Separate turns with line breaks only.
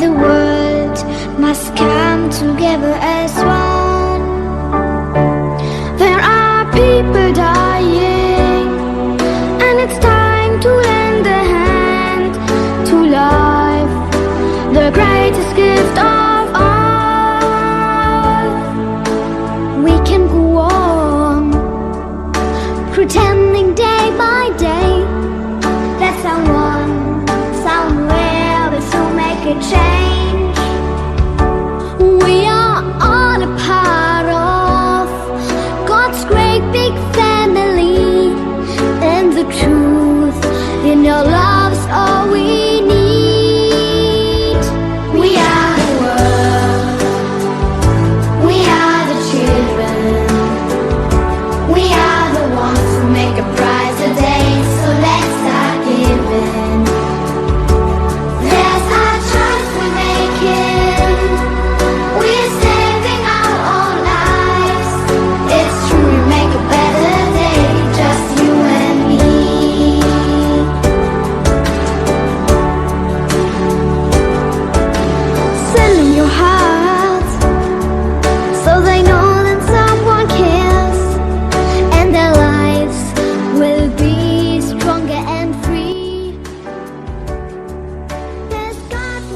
The world must come together as one. There are people dying, and it's time to lend a hand to life. The great